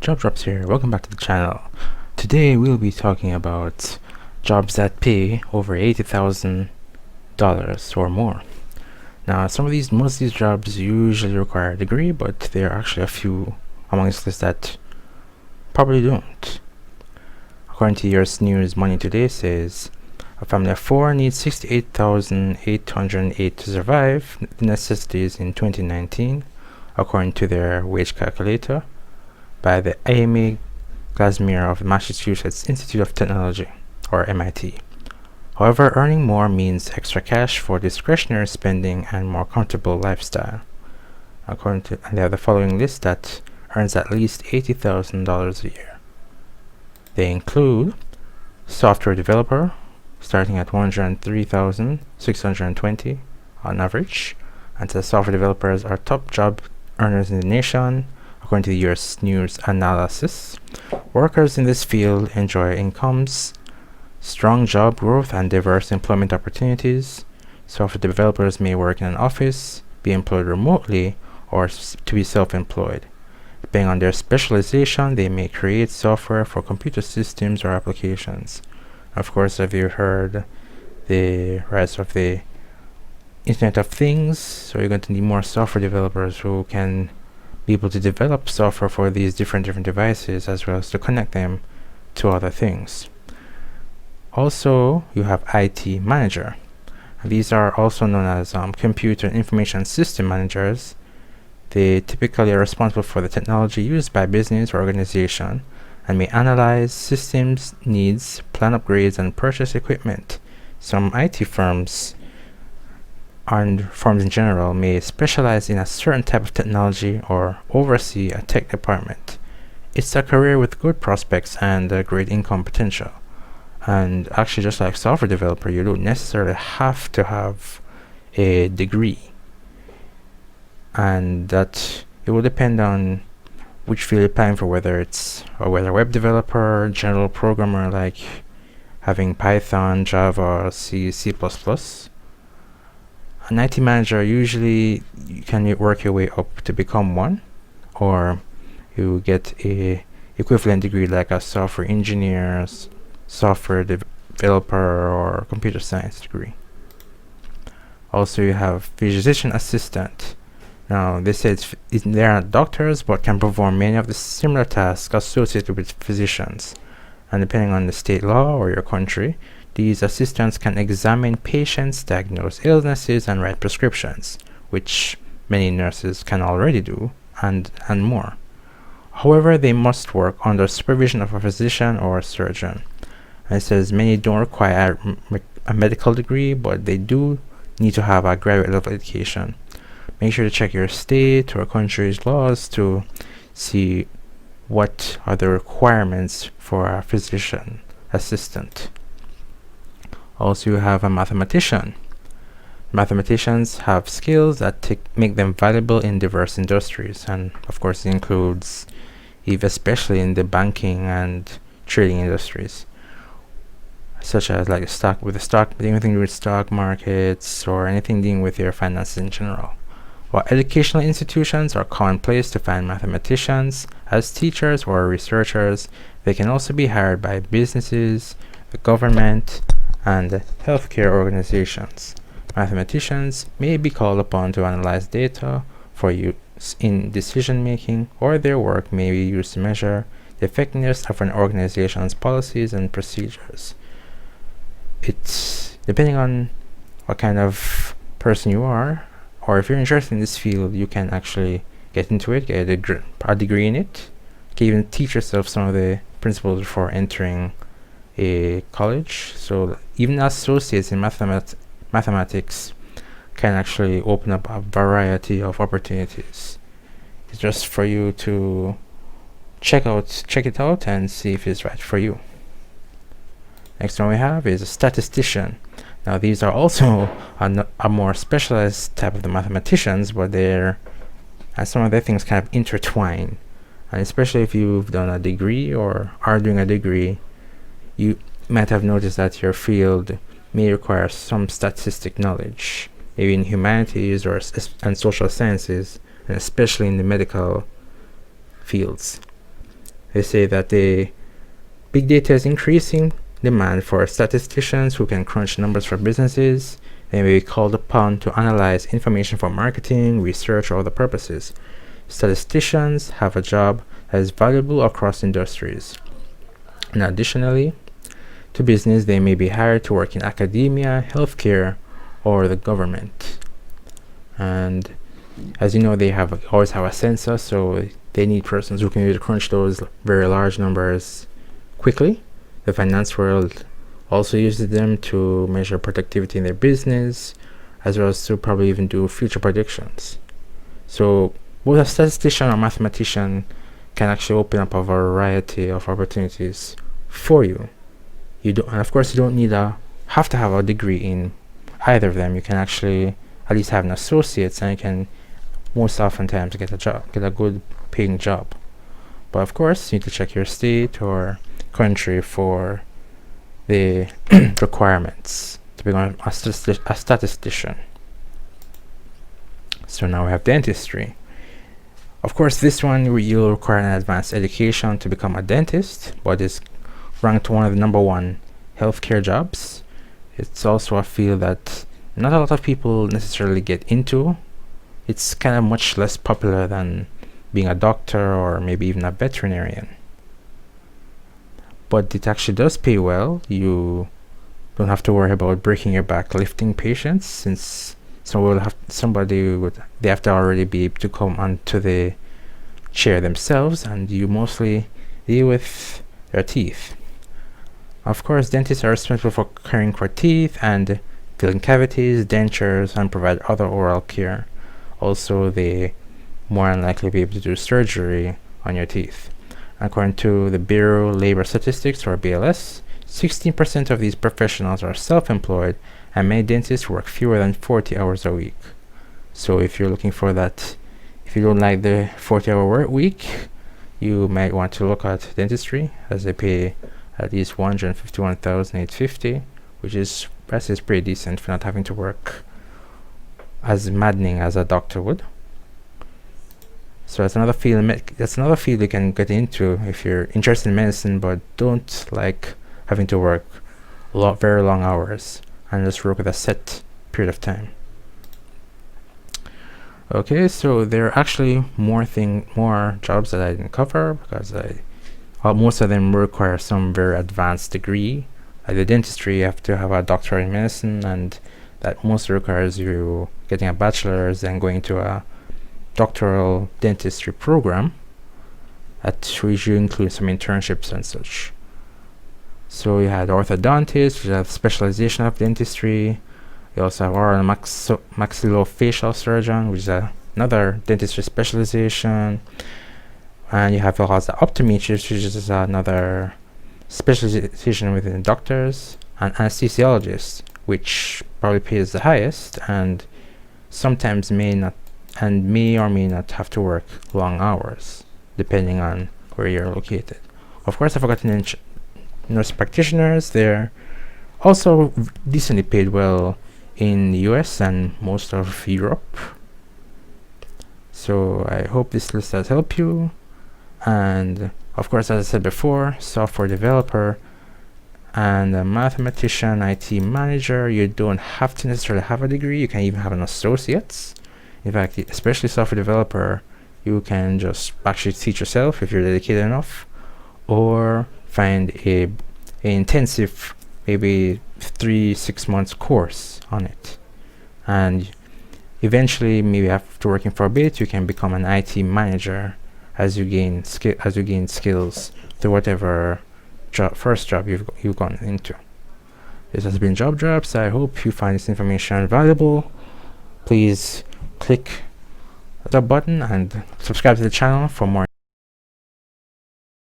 Job Drops here. Welcome back to the channel. Today we'll be talking about jobs that pay over $80,000 or more. Now, most of these jobs usually require a degree, but there are actually a few amongst this that probably don't. According to US News, Money Today says a family of 4 needs $68,808 to survive the necessities in 2019, according to their wage calculator by the Amy Glasmere of Massachusetts Institute of Technology, or MIT. However, earning more means extra cash for discretionary spending and more comfortable lifestyle. And they have the following list that earns at least $80,000 a year. They include software developer, starting at $103,620 on average, and the software developers are top job earners in the nation, according to the US News analysis. Workers in this field enjoy incomes, strong job growth, and diverse employment opportunities. Software developers may work in an office, be employed remotely, or to be self-employed. Depending on their specialization, they may create software for computer systems or applications. Of course, have you heard the rise of the Internet of Things? So you're going to need more software developers who can be able to develop software for these different devices, as well as to connect them to other things. Also, you have IT manager. These are also known as computer and information system managers. They typically are responsible for the technology used by business or organization and may analyze systems needs, plan upgrades, and purchase equipment. Some IT firms and firms in general may specialize in a certain type of technology or oversee a tech department. It's a career with good prospects and a great income potential. And actually, just like software developer, you don't necessarily have to have a degree. And that it will depend on which field you're applying for, whether web developer, general programmer, like having Python, Java, C, C++. An IT manager, usually you can work your way up to become one, or you get a equivalent degree like a software engineer, software developer, or computer science degree. Also, you have physician assistant. Now, they say they are not doctors, but can perform many of the similar tasks associated with physicians. And depending on the state law or your country, these assistants can examine patients, diagnose illnesses, and write prescriptions, which many nurses can already do, and more. However, they must work under supervision of a physician or a surgeon. And it says many don't require a medical degree, but they do need to have a graduate level education. Make sure to check your state or country's laws to see what are the requirements for a physician assistant. Also, you have a mathematician. Mathematicians have skills that make them valuable in diverse industries, and of course it includes especially in the banking and trading industries, such as like anything to do with stock markets or anything dealing with your finances in general. While educational institutions are commonplace to find mathematicians as teachers or researchers, they can also be hired by businesses, the government, and healthcare organizations. Mathematicians may be called upon to analyze data for use in decision making, or their work may be used to measure the effectiveness of an organization's policies and procedures. It's depending on what kind of person you are, or if you're interested in this field, you can actually get into it, get a degree in it. You can even teach yourself some of the principles before entering a college. So even associates in mathematics can actually open up a variety of opportunities. It's just for you to check it out and see if it's right for you. Next one we have is a statistician. Now, these are also a more specialized type of the mathematicians, but some of their things kind of intertwine. And especially if you've done a degree or are doing a degree, you might have noticed that your field may require some statistic knowledge, maybe in humanities and social sciences, and especially in the medical fields. They say that the big data is increasing demand for statisticians who can crunch numbers for businesses. They may be called upon to analyze information for marketing, research, or other purposes. Statisticians have a job that is valuable across industries. And additionally, to business, they may be hired to work in academia, healthcare, or the government. And as you know, they always have a census, so they need persons who can able to crunch those very large numbers quickly. The finance world also uses them to measure productivity in their business, as well as to probably even do future predictions. So both a statistician or mathematician can actually open up a variety of opportunities for you. And of course, you don't have to have a degree in either of them. You can actually at least have an associate's, and you can most oftentimes get a good paying job. But of course, you need to check your state or country for the requirements to become a statistician. So now we have dentistry. Of course, this one you'll require an advanced education to become a dentist, but it's ranked one of the #1 healthcare jobs. It's also a field that not a lot of people necessarily get into. It's kind of much less popular than being a doctor or maybe even a veterinarian. But it actually does pay well. You don't have to worry about breaking your back lifting patients, since they have to already be able to come onto the chair themselves, and you mostly deal with their teeth. Of course, dentists are responsible for caring for teeth and filling cavities, dentures, and provide other oral care. Also, they more than likely be able to do surgery on your teeth. According to the Bureau of Labor Statistics, or BLS, 16% of these professionals are self-employed, and many dentists work fewer than 40 hours a week. So if you're looking for that, if you don't like the 40-hour work week, you might want to look at dentistry, as they pay at least $151,850, which is pretty decent for not having to work as maddening as a doctor would. So that's another field you can get into if you're interested in medicine but don't like having to work very long hours and just work with a set period of time. Okay, so there are actually more jobs that I didn't cover, because most of them require some very advanced degree. Like the dentistry, you have to have a doctorate in medicine, and that mostly requires you getting a bachelor's and going to a doctoral dentistry program, which usually includes some internships and such. So you had orthodontist, which is a specialization of dentistry. You also have oral and maxillofacial surgeon, which is another dentistry specialization. And you have also optometrist, which is another specialization within doctors, and anesthesiologist, which probably pays the highest, and sometimes may or may not have to work long hours, depending on where you're located. Of course, I forgot to mention nurse practitioners. They're also decently paid well in the US and most of Europe. So I hope this list has helped you. And of course, as I said before, software developer and a mathematician, IT manager, you don't have to necessarily have a degree. You can even have an associate's. In fact, especially software developer, you can just actually teach yourself if you're dedicated enough, or find a intensive, maybe 3-6 months course on it, and eventually, maybe after working for a bit, you can become an IT manager as you gain skills through whatever first job you've gone into. This has been Job Drops. I hope you find this information valuable. Please click the button and subscribe to the channel for more